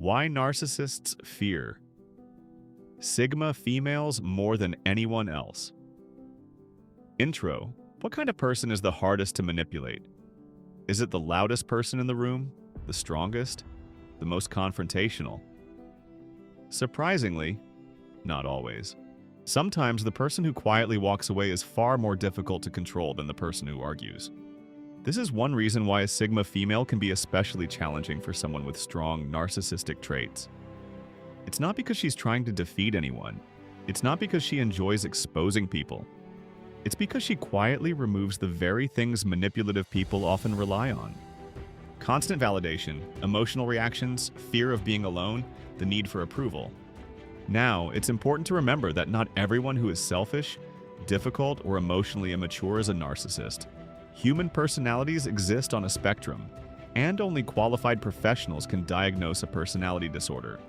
Why narcissists fear Sigma females more than anyone else. Intro. What kind of person is the hardest to manipulate? Is it the loudest person in the room? The strongest? The most confrontational? Surprisingly, not always. Sometimes the person who quietly walks away is far more difficult to control than the person who argues. This is one reason why a Sigma female can be especially challenging for someone with strong narcissistic traits. It's not because she's trying to defeat anyone. It's not because she enjoys exposing people. It's because she quietly removes the very things manipulative people often rely on. Constant validation, emotional reactions, fear of being alone, the need for approval. Now, it's important to remember that not everyone who is selfish, difficult, or emotionally immature is a narcissist. Human personalities exist on a spectrum, and only qualified professionals can diagnose a personality disorder.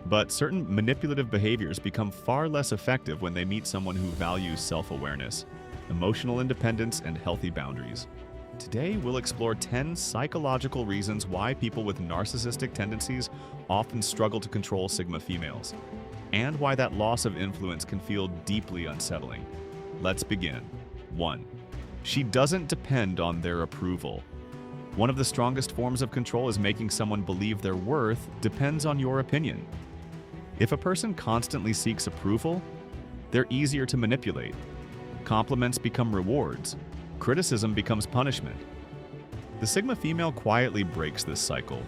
But certain manipulative behaviors become far less effective when they meet someone who values self-awareness, emotional independence, and healthy boundaries. Today, we'll explore 10 psychological reasons why people with narcissistic tendencies often struggle to control Sigma females, and why that loss of influence can feel deeply unsettling. Let's begin. 1. She doesn't depend on their approval. One of the strongest forms of control is making someone believe their worth depends on your opinion. If a person constantly seeks approval, they're easier to manipulate. Compliments become rewards. Criticism becomes punishment. The Sigma female quietly breaks this cycle.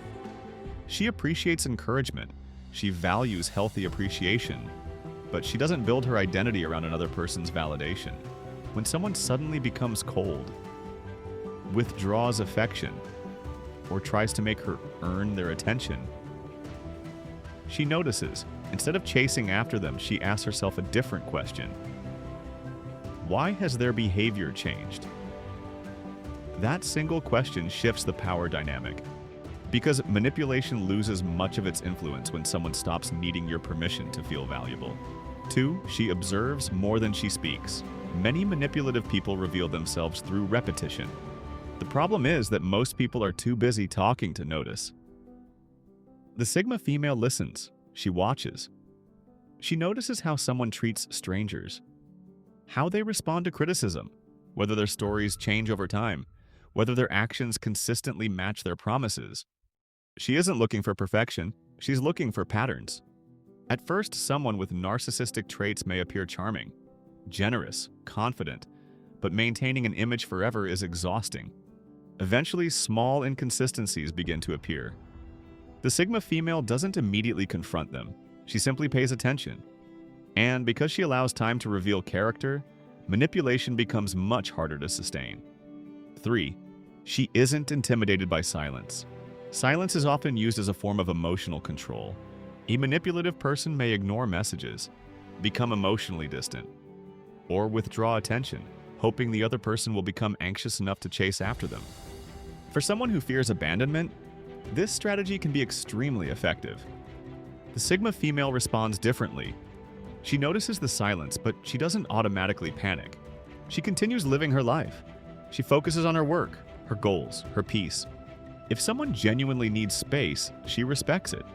She appreciates encouragement. She values healthy appreciation. But she doesn't build her identity around another person's validation. When someone suddenly becomes cold, withdraws affection, or tries to make her earn their attention, she notices. Instead of chasing after them, she asks herself a different question. Why has their behavior changed? That single question shifts the power dynamic. Because manipulation loses much of its influence when someone stops needing your permission to feel valuable. 2. She observes more than she speaks. Many manipulative people reveal themselves through repetition. The problem is that most people are too busy talking to notice. The Sigma female listens. She watches. She notices how someone treats strangers, how they respond to criticism, whether their stories change over time, whether their actions consistently match their promises. She isn't looking for perfection, she's looking for patterns. At first, someone with narcissistic traits may appear charming, generous, confident, but maintaining an image forever is exhausting. Eventually, small inconsistencies begin to appear. The Sigma female doesn't immediately confront them. She simply pays attention. And because she allows time to reveal character, manipulation becomes much harder to sustain. 3. She isn't intimidated by silence. Silence is often used as a form of emotional control. A manipulative person may ignore messages, become emotionally distant, or withdraw attention, hoping the other person will become anxious enough to chase after them. For someone who fears abandonment, this strategy can be extremely effective. The Sigma female responds differently. She notices the silence, but she doesn't automatically panic. She continues living her life. She focuses on her work, her goals, her peace. If someone genuinely needs space, she respects it.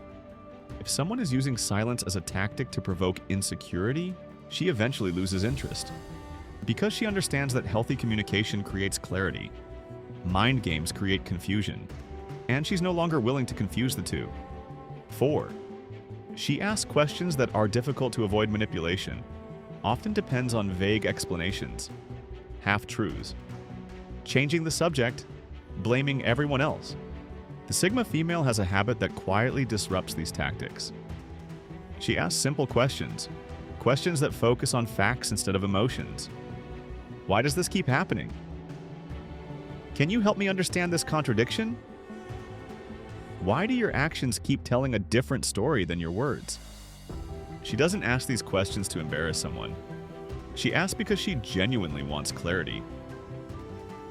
If someone is using silence as a tactic to provoke insecurity, she eventually loses interest. Because she understands that healthy communication creates clarity, mind games create confusion, and she's no longer willing to confuse the two. 4. She asks questions that are difficult to avoid manipulation, often depends on vague explanations, half-truths, changing the subject, blaming everyone else. The Sigma female has a habit that quietly disrupts these tactics. She asks simple questions, questions that focus on facts instead of emotions. Why does this keep happening? Can you help me understand this contradiction? Why do your actions keep telling a different story than your words? She doesn't ask these questions to embarrass someone. She asks because she genuinely wants clarity.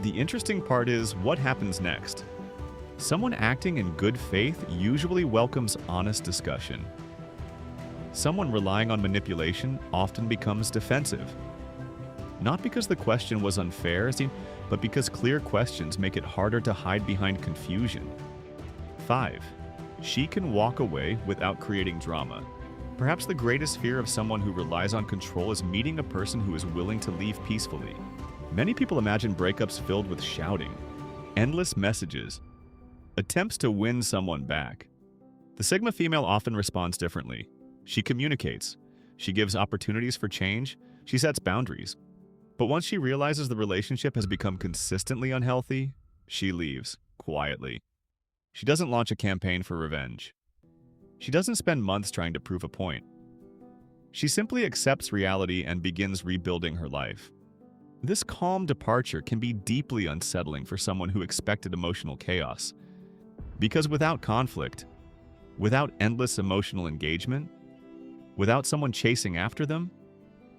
The interesting part is what happens next. Someone acting in good faith usually welcomes honest discussion. Someone relying on manipulation often becomes defensive. Not because the question was unfair, but because clear questions make it harder to hide behind confusion. 5. She can walk away without creating drama. Perhaps the greatest fear of someone who relies on control is meeting a person who is willing to leave peacefully. Many people imagine breakups filled with shouting, endless messages, attempts to win someone back. The Sigma female often responds differently. She communicates. She gives opportunities for change. She sets boundaries. But once she realizes the relationship has become consistently unhealthy, she leaves, quietly. She doesn't launch a campaign for revenge. She doesn't spend months trying to prove a point. She simply accepts reality and begins rebuilding her life. This calm departure can be deeply unsettling for someone who expected emotional chaos. Because without conflict, without endless emotional engagement, without someone chasing after them,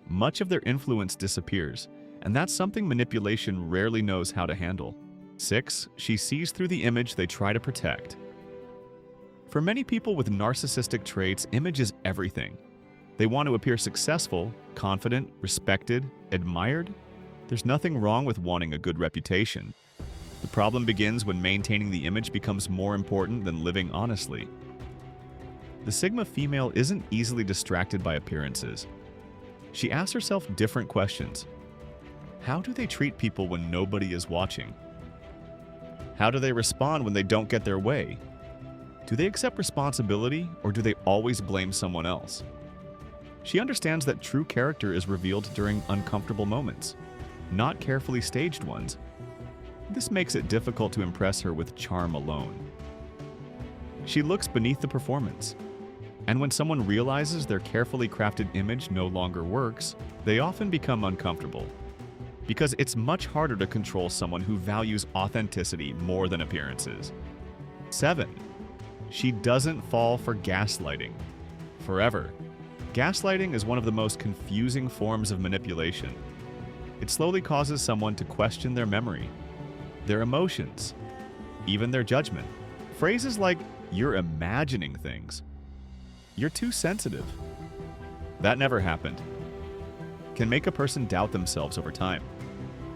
much of their influence disappears, and that's something manipulation rarely knows how to handle. 6. She sees through the image they try to protect. For many people with narcissistic traits, image is everything. They want to appear successful, confident, respected, admired. There's nothing wrong with wanting a good reputation. The problem begins when maintaining the image becomes more important than living honestly. The Sigma female isn't easily distracted by appearances. She asks herself different questions. How do they treat people when nobody is watching? How do they respond when they don't get their way? Do they accept responsibility, or do they always blame someone else? She understands that true character is revealed during uncomfortable moments, not carefully staged ones. This makes it difficult to impress her with charm alone. She looks beneath the performance, and when someone realizes their carefully crafted image no longer works, they often become uncomfortable. Because it's much harder to control someone who values authenticity more than appearances. 7. She doesn't fall for gaslighting. Forever. Gaslighting is one of the most confusing forms of manipulation. It slowly causes someone to question their memory, their emotions, even their judgment. Phrases like, "You're imagining things," "You're too sensitive," "That never happened," can make a person doubt themselves over time.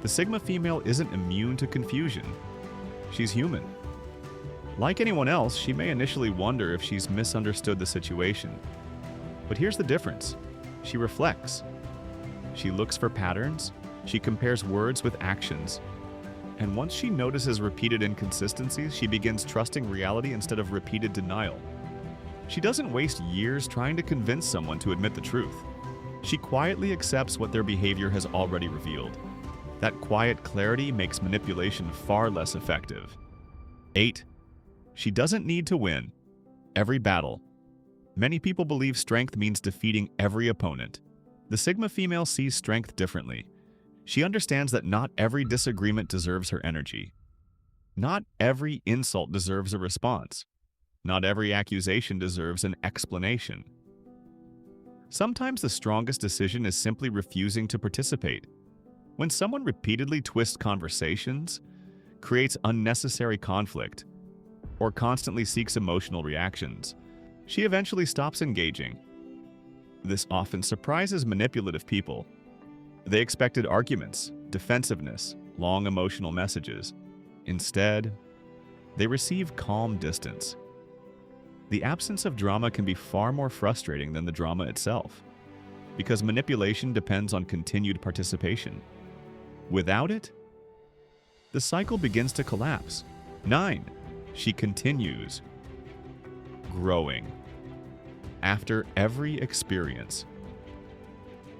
The Sigma female isn't immune to confusion. She's human. Like anyone else, she may initially wonder if she's misunderstood the situation. But here's the difference. She reflects. She looks for patterns. She compares words with actions. And once she notices repeated inconsistencies, she begins trusting reality instead of repeated denial. She doesn't waste years trying to convince someone to admit the truth. She quietly accepts what their behavior has already revealed. That quiet clarity makes manipulation far less effective. 8. She doesn't need to win every battle. Many people believe strength means defeating every opponent. The Sigma female sees strength differently. She understands that not every disagreement deserves her energy. Not every insult deserves a response. Not every accusation deserves an explanation. Sometimes the strongest decision is simply refusing to participate. When someone repeatedly twists conversations, creates unnecessary conflict, or constantly seeks emotional reactions, she eventually stops engaging. This often surprises manipulative people. They expected arguments, defensiveness, long emotional messages. Instead, they receive calm distance. The absence of drama can be far more frustrating than the drama itself, because manipulation depends on continued participation. Without it, the cycle begins to collapse. 9. She continues growing after every experience.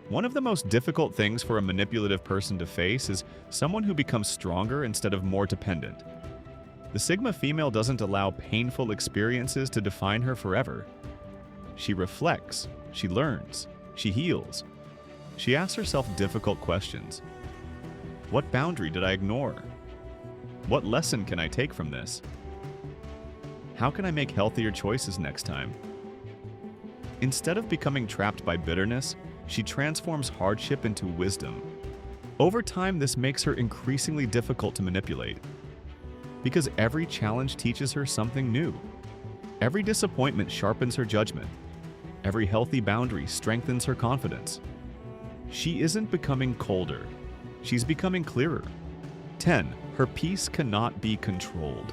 One of the most difficult things for a manipulative person to face is someone who becomes stronger instead of more dependent. The Sigma female doesn't allow painful experiences to define her forever. She reflects, she learns, she heals. She asks herself difficult questions. What boundary did I ignore? What lesson can I take from this? How can I make healthier choices next time? Instead of becoming trapped by bitterness, she transforms hardship into wisdom. Over time, this makes her increasingly difficult to manipulate, because every challenge teaches her something new. Every disappointment sharpens her judgment. Every healthy boundary strengthens her confidence. She isn't becoming colder. She's becoming clearer. 10. Her peace cannot be controlled.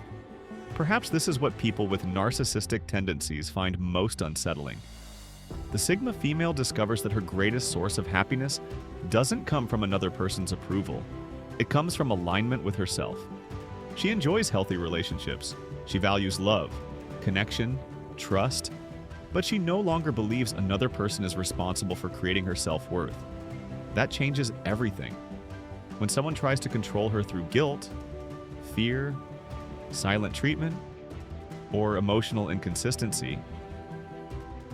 Perhaps this is what people with narcissistic tendencies find most unsettling. The Sigma female discovers that her greatest source of happiness doesn't come from another person's approval. It comes from alignment with herself. She enjoys healthy relationships. She values love, connection, trust, but she no longer believes another person is responsible for creating her self-worth. That changes everything. When someone tries to control her through guilt, fear, silent treatment, or emotional inconsistency,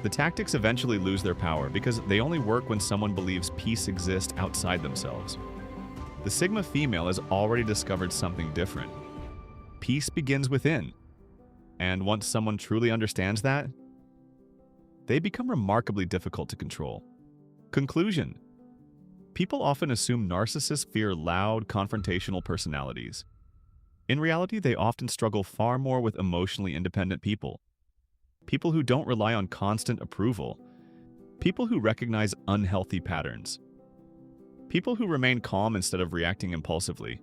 the tactics eventually lose their power because they only work when someone believes peace exists outside themselves. The Sigma female has already discovered something different. Peace begins within. And once someone truly understands that, they become remarkably difficult to control. Conclusion: people often assume narcissists fear loud, confrontational personalities. In reality, they often struggle far more with emotionally independent people. People who don't rely on constant approval. People who recognize unhealthy patterns. People who remain calm instead of reacting impulsively.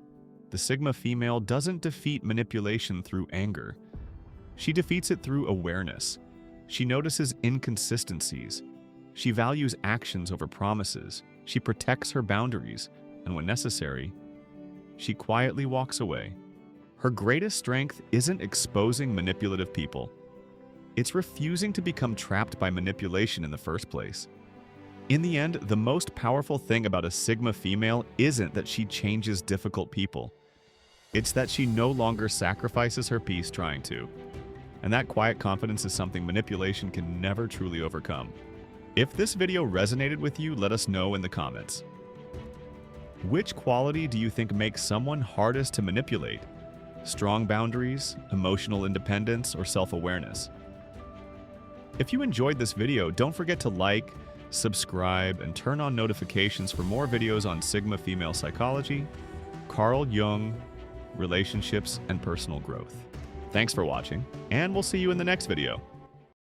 The Sigma female doesn't defeat manipulation through anger. She defeats it through awareness. She notices inconsistencies. She values actions over promises. She protects her boundaries, and when necessary, she quietly walks away. Her greatest strength isn't exposing manipulative people. It's refusing to become trapped by manipulation in the first place. In the end, the most powerful thing about a Sigma female isn't that she changes difficult people. It's that she no longer sacrifices her peace trying to. And that quiet confidence is something manipulation can never truly overcome. If this video resonated with you, let us know in the comments. Which quality do you think makes someone hardest to manipulate? Strong boundaries, emotional independence, or self-awareness? If you enjoyed this video, don't forget to like, subscribe, and turn on notifications for more videos on Sigma female psychology, Carl Jung, relationships, and personal growth. Thanks for watching, and we'll see you in the next video.